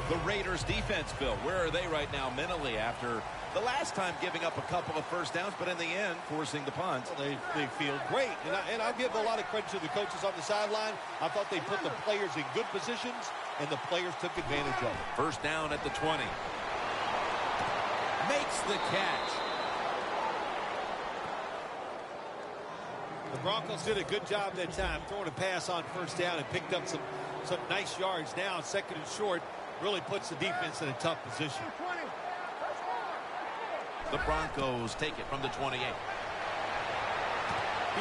The Raiders defense, Bill, where are they right now mentally after the last time giving up a couple of 1st downs, but in the end forcing the punt? Well, they feel great, and I'll give a lot of credit to the coaches on the sideline. I thought they put the players in good positions, and the players took advantage of it. 1st down at the 20. Makes the catch. The Broncos did a good job that time throwing a pass on 1st down and picked up some nice yards. Now 2nd and short really puts the defense in a tough position. The Broncos take it from the 28.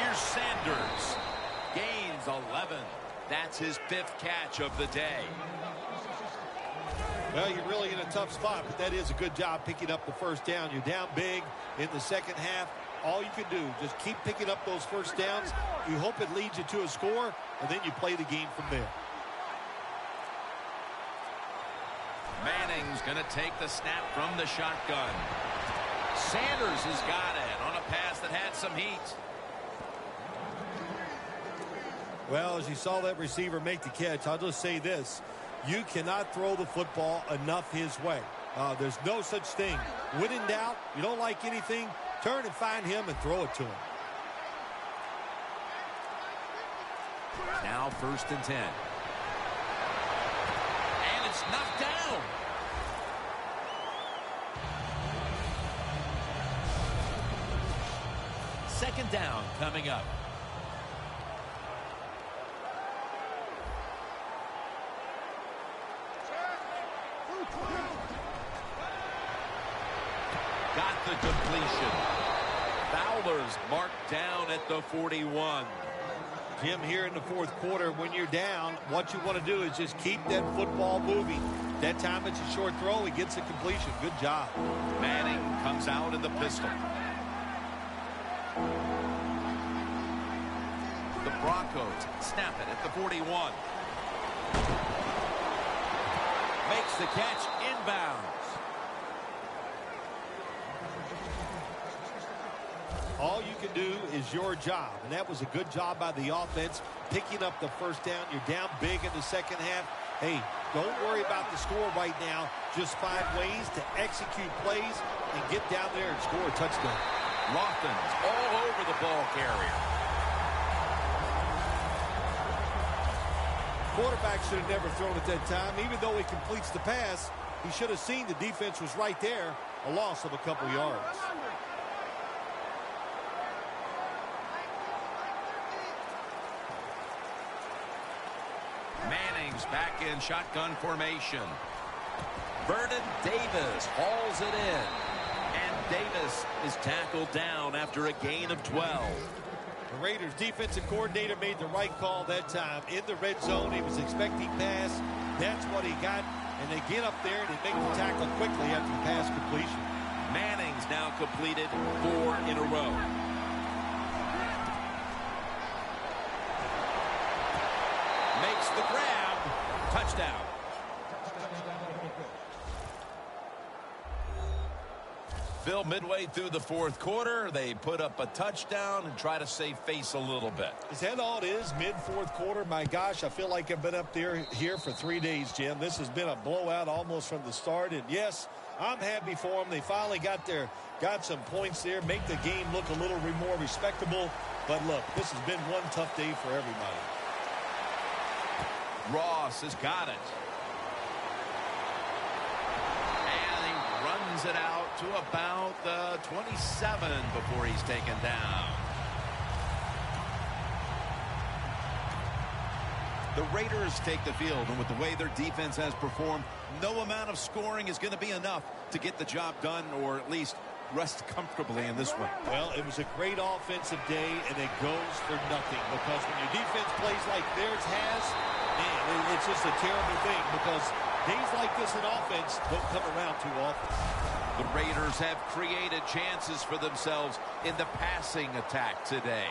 Here's Sanders. Gains 11. That's his 5th catch of the day. Well, you're really in a tough spot, but that is a good job picking up the 1st down. You're down big in the 2nd half. All you can do, just keep picking up those 1st downs. You hope it leads you to a score, and then you play the game from there. Manning's going to take the snap from the shotgun. Sanders has got it on a pass that had some heat. Well, as you saw that receiver make the catch, I'll just say this. You cannot throw the football enough his way. There's no such thing. When in doubt, you don't like anything, turn and find him and throw it to him. Now 1st and 10. And it's knocked down. Second down coming up. Got the completion. Fowler's marked down at the 41. Jim, here in the 4th quarter, when you're down, what you want to do is just keep that football moving. That time it's a short throw. He gets a completion. Good job. Manning comes out in the pistol. Broncos snap it at the 41. Makes the catch inbounds. All you can do is your job, and that was a good job by the offense, picking up the first down. You're down big in the second half. Hey, don't worry about the score right now. Just find ways to execute plays and get down there and score a touchdown. Lofton's all over the ball carrier. Quarterback should have never thrown at that time. Even though he completes the pass, he should have seen the defense was right there. A loss of a couple yards. Manning's back in shotgun formation. Vernon Davis hauls it in. And Davis is tackled down after a gain of 12. The Raiders defensive coordinator made the right call that time. In the red zone, he was expecting pass. That's what he got. And they get up there and they make the tackle quickly after the pass completion. Manning's now completed 4 in a row. Makes the grab. Touchdown. Phil, midway through the fourth quarter, they put up a touchdown and try to save face a little bit. Is that all it is, mid-fourth quarter? My gosh, I feel like I've been up here for 3 days, Jim. This has been a blowout almost from the start. And, yes, I'm happy for them. They finally got some points there, make the game look a little more respectable. But, look, this has been one tough day for everybody. Ross has got it. And he runs it out to about the 27 before he's taken down. The Raiders take the field, and with the way their defense has performed, no amount of scoring is going to be enough to get the job done, or at least rest comfortably in this one. Well, it was a great offensive day, and it goes for nothing, because when your defense plays like theirs has, man, it's just a terrible thing, because days like this in offense don't come around too often. The Raiders have created chances for themselves in the passing attack today.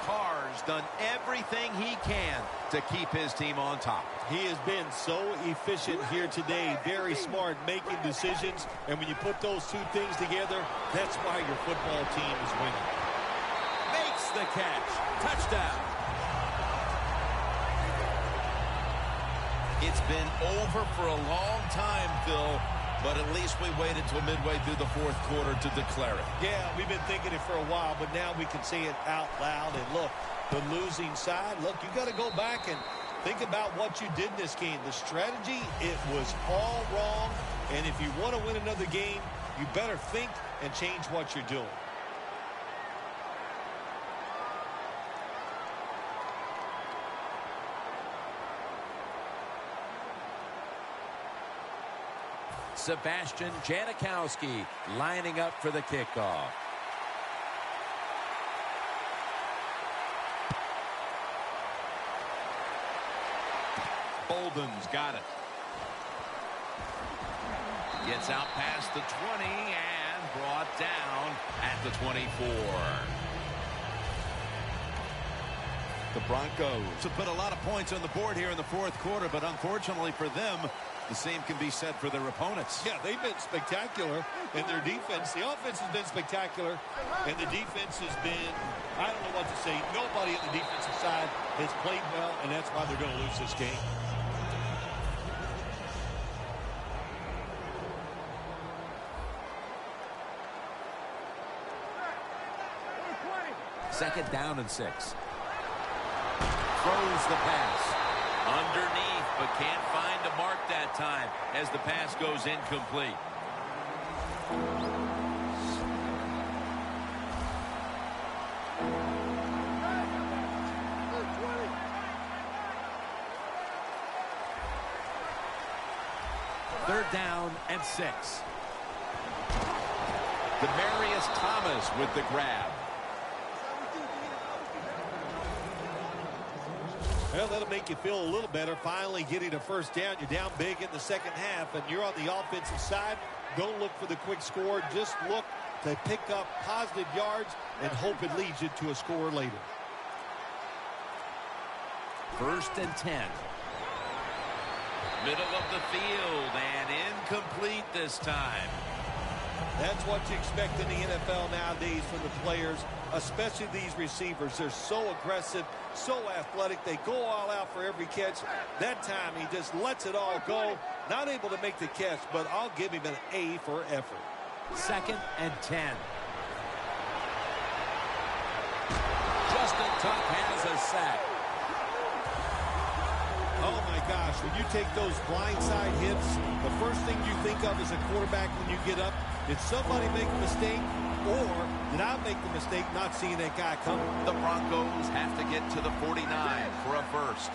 Carr's done everything he can to keep his team on top. He has been so efficient here today, very smart, making decisions, and when you put those two things together, that's why your football team is winning. Makes the catch. Touchdown. It's been over for a long time, Phil, but at least we waited till midway through the fourth quarter to declare it. Yeah, we've been thinking it for a while, but now we can say it out loud. And look, the losing side, look, you got to go back and think about what you did in this game. The strategy, it was all wrong. And if you want to win another game, you better think and change what you're doing. Sebastian Janikowski lining up for the kickoff. Bolden's got it. Gets out past the 20 and brought down at the 24. The Broncos have put a lot of points on the board here in the fourth quarter, but unfortunately for them, the same can be said for their opponents. Yeah, they've been spectacular in their defense. The offense has been spectacular, and the defense has been, I don't know what to say. Nobody on the defensive side has played well, and that's why they're going to lose this game. Second down and 6. Throws the pass. Underneath, but can't find a mark that time as the pass goes incomplete. Third down and 6. Demarius Thomas with the grab. Well, that'll make you feel a little better. Finally getting a first down. You're down big in the second half, and you're on the offensive side. Don't look for the quick score. Just look to pick up positive yards and hope it leads you to a score later. 1st and 10. Middle of the field and incomplete this time. That's what you expect in the NFL nowadays from the players, especially these receivers. They're so aggressive, so athletic. They go all out for every catch. That time he just lets it all go. Not able to make the catch, but I'll give him an A for effort. 2nd and 10. Justin Tuck has a sack. Oh, my gosh. When you take those blindside hits, the first thing you think of as a quarterback when you get up, did somebody make a mistake, or did I make the mistake not seeing that guy coming? The Broncos have to get to the 49 for a first.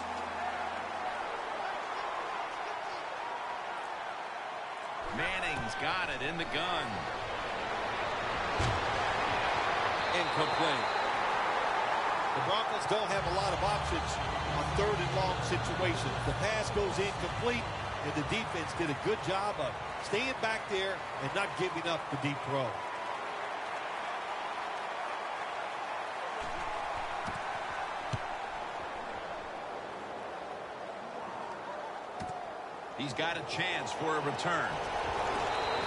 Manning's got it in the gun. Incomplete. The Broncos don't have a lot of options on 3rd and long situations. The pass goes incomplete, and the defense did a good job of staying back there and not giving up the deep throw. He's got a chance for a return.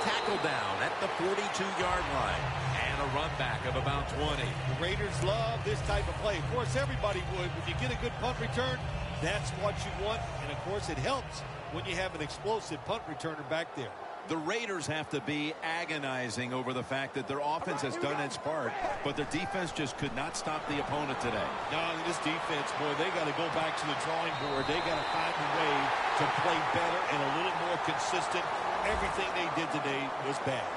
Tackle down at the 42-yard line. And a run back of about 20. The Raiders love this type of play. Of course, everybody would. When you get a good punt return, that's what you want. And, of course, it helps when you have an explosive punt returner back there. The Raiders have to be agonizing over the fact that their offense has done its part, but their defense just could not stop the opponent today. No, this defense, boy, they got to go back to the drawing board. They got to find a way to play better and a little more consistent. Everything they did today was bad.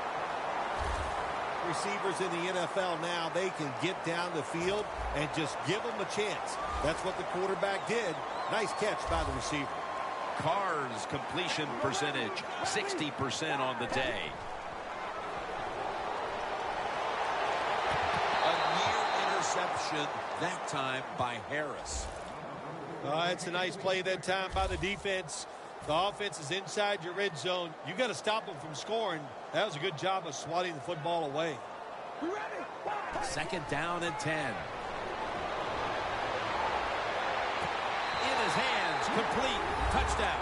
Receivers in the NFL now, they can get down the field and just give them a chance. That's what the quarterback did. Nice catch by the receiver. Carr's completion percentage, 60% on the day. A near interception, that time by Harris. It's a nice play that time by the defense. The offense is inside your red zone. You got to stop them from scoring. That was a good job of swatting the football away. 2nd down and 10. In his hands, complete, touchdown.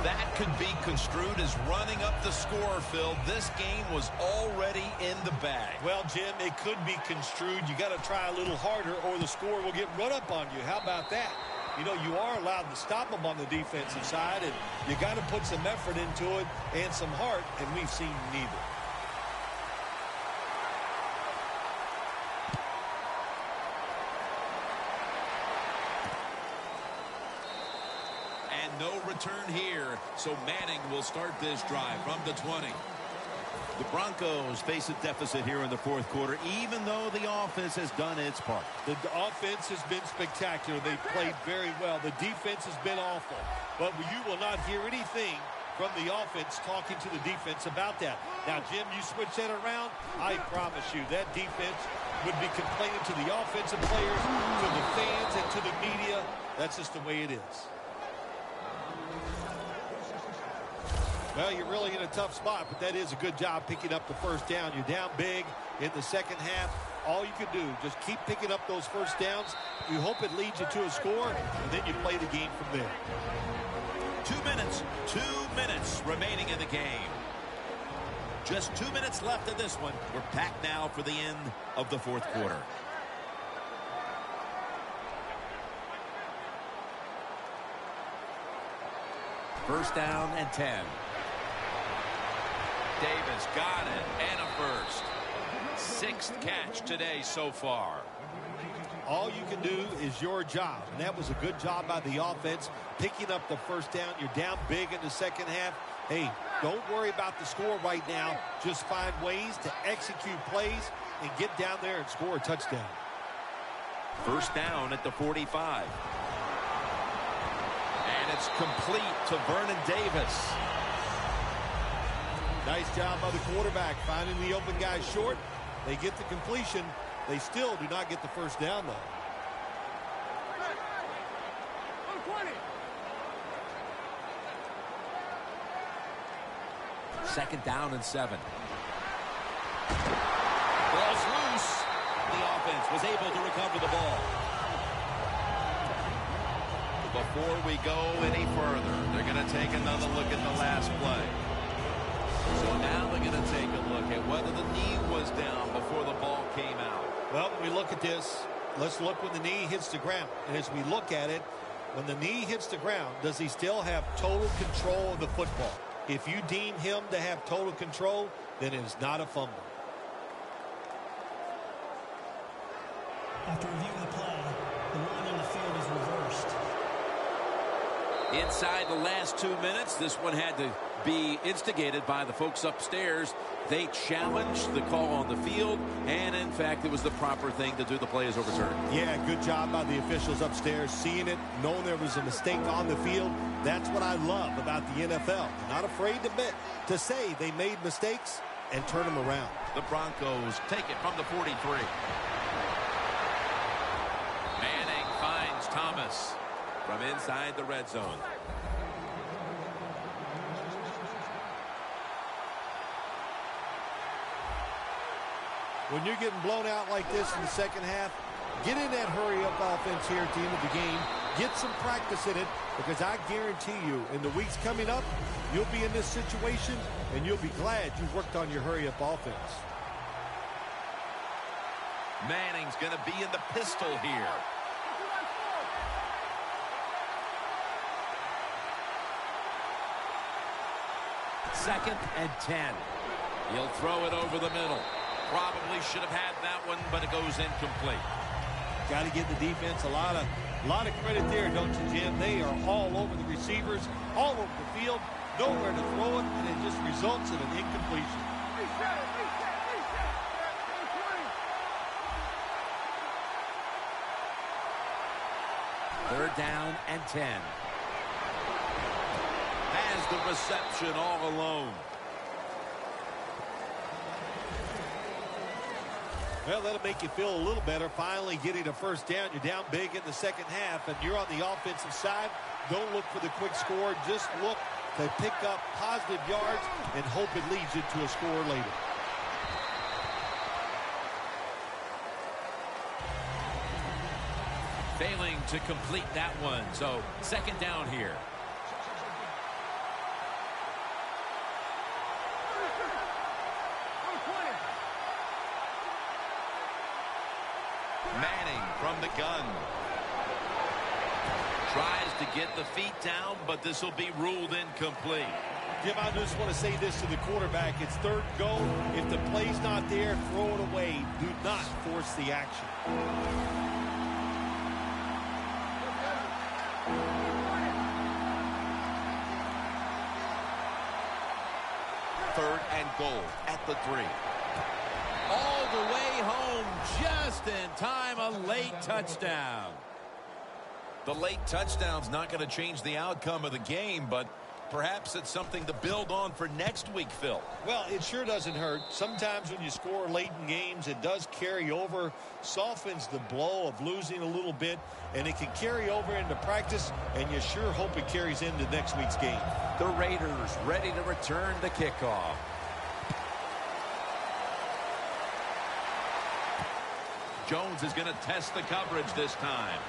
That could be construed as running up the score, Phil. This game was already in the bag. Well, Jim, it could be construed. You got to try a little harder or the score will get run up on you. How about that? You know, you are allowed to stop them on the defensive side, and you got to put some effort into it and some heart, and we've seen neither. And no return here, so Manning will start this drive from the 20. The Broncos face a deficit here in the 4th quarter, even though the offense has done its part. The offense has been spectacular. They've played very well. The defense has been awful. But you will not hear anything from the offense talking to the defense about that. Now, Jim, you switch that around, I promise you that defense would be complaining to the offensive players, to the fans, and to the media. That's just the way it is. Well, you're really in a tough spot, but that is a good job picking up the first down. You're down big in the second half. All you can do, just keep picking up those first downs. You hope it leads you to a score, and then you play the game from there. 2 minutes remaining in the game. Just 2 minutes left in this one. We're packed now for the end of the 4th quarter. First down and 10. Davis got it, and a first. 6th catch today so far. All you can do is your job, and that was a good job by the offense, picking up the first down. You're down big in the second half. Hey, don't worry about the score right now. Just find ways to execute plays and get down there and score a touchdown. First down at the 45. And it's complete to Vernon Davis. Nice job by the quarterback finding the open guy short. They get the completion. They still do not get the first down, though. Second down and 7. Ball's loose. was able to recover the ball. Before we go any further, they're going to take another look at the last play. So now they're going to take a look at whether the knee was down before the ball came out. Well, when we look at this, let's look when the knee hits the ground. And as we look at it, when the knee hits the ground, does he still have total control of the football? If you deem him to have total control, then it is not a fumble. After reviewing the play, the ruling on the field is reversed. Inside the last 2 minutes, this one had to be instigated by the folks upstairs. They challenged the call on the field, and in fact, it was the proper thing to do. The play is overturned. Yeah, good job by the officials upstairs, seeing it, knowing there was a mistake on the field. That's what I love about the NFL. They're not afraid to admit, to say they made mistakes and turn them around. The Broncos take it from the 43. Manning finds Thomas from inside the red zone. When you're getting blown out like this in the second half, get in that hurry-up offense here at the end of the game. Get some practice in it, because I guarantee you, in the weeks coming up, you'll be in this situation, and you'll be glad you worked on your hurry-up offense. Manning's going to be in the pistol here. Second and 10. He'll throw it over the middle. Probably should have had that one, but it goes incomplete. Got to give the defense a lot of credit there, don't you, Jim? They are all over the receivers, all over the field, nowhere to throw it, and it just results in an incompletion. Third down and 10. Has the reception all alone. Well, that'll make you feel a little better. Finally getting a first down. You're down big in the second half, and you're on the offensive side. Don't look for the quick score. Just look to pick up positive yards and hope it leads you to a score later. Failing to complete that one. So second down here. Manning from the gun. Tries to get the feet down, but this will be ruled incomplete. Jim, I just want to say this to the quarterback. It's third and goal. If the play's not there, throw it away. Do not force the action. Third and goal at the 3. All the way home, just in time, a late touchdown. The late touchdown's not going to change the outcome of the game, but perhaps it's something to build on for next week, Phil. Well, it sure doesn't hurt. Sometimes when you score late in games, it does carry over, softens the blow of losing a little bit, and it can carry over into practice, and you sure hope it carries into next week's game. The Raiders ready to return the kickoff. Jones is going to test the coverage this time.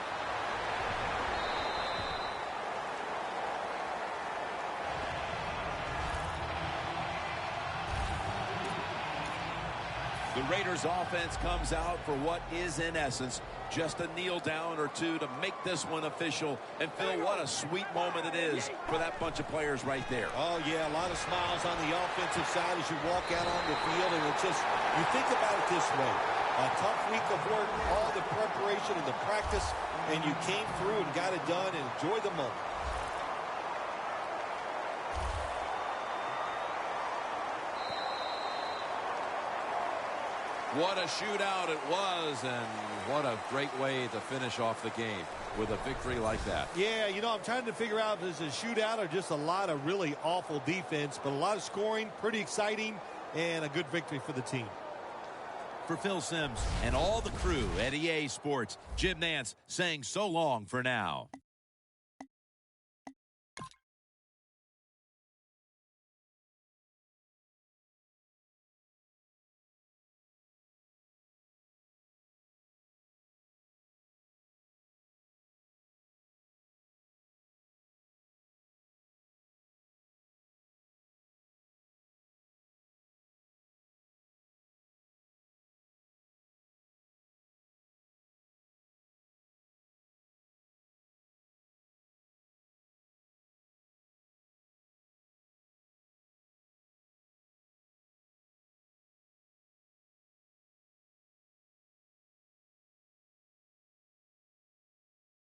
The Raiders offense comes out for what is in essence just a kneel down or two to make this one official. And Phil, what a sweet moment it is for that bunch of players right there. Oh yeah, a lot of smiles on the offensive side as you walk out on the field, and it's just, you think about it this way. A tough week of work, all the preparation and the practice, and you came through and got it done and enjoyed the moment. What a shootout it was, and what a great way to finish off the game with a victory like that. Yeah, you know, I'm trying to figure out if it's a shootout or just a lot of really awful defense, but a lot of scoring, pretty exciting, and a good victory for the team. For Phil Simms and all the crew at EA Sports, Jim Nantz saying so long for now.